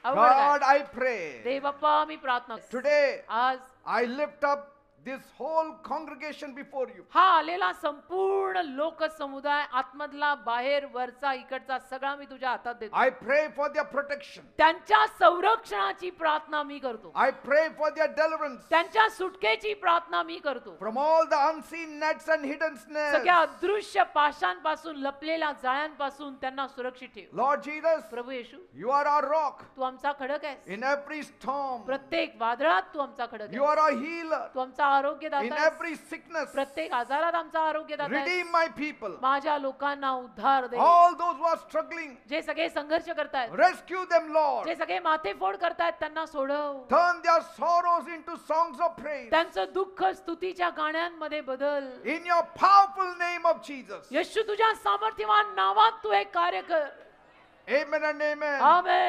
God, I pray देव बाप्पा मी प्रार्थना करतो. today आज I lift up this whole congregation before you. हा आलेला संपूर्ण लोकसमुदाय आतमधला बाहेर वरचा इकडचा सगळा मी तुझ्या हातात देतो. I pray for their protection. त्यांच्या संरक्षणाची प्रार्थना मी करतो. I pray for their deliverance त्यांच्या सुटकेची प्रार्थना मी करतो. from all the unseen nets and hidden snares. सगळ्या अदृश्य पाशांपासून लपलेल्या जाळ्यांपासून त्यांना सुरक्षित ठेव. Lord Jesus, Prabhu Yeshu you are our rock तू आमचा खडक आहेस. in every storm. प्रत्येक वादळात तू आमचा खडक You आहेस. are our healer तू आमचा आरोग्यदाता in आहेस. every sickness. प्रत्येक आजारात आमचा आरोग्यदाता आहेस. Redeem my people. माझ्या लोकांना उद्धार दे. All those who are struggling, जे सगळे संघर्ष करतायत, rescue them, Lord. जे सगळे माथेफोड करतायत त्यांना सोडव. Turn their sorrows into songs of praise. त्यांचं दुःख स्तुतीच्या गाण्यांमध्ये बदल. In your powerful name of Jesus. येशू तुझ्या सामर्थ्यवान नावात तू एक कार्य कर. Amen and amen. आमेन.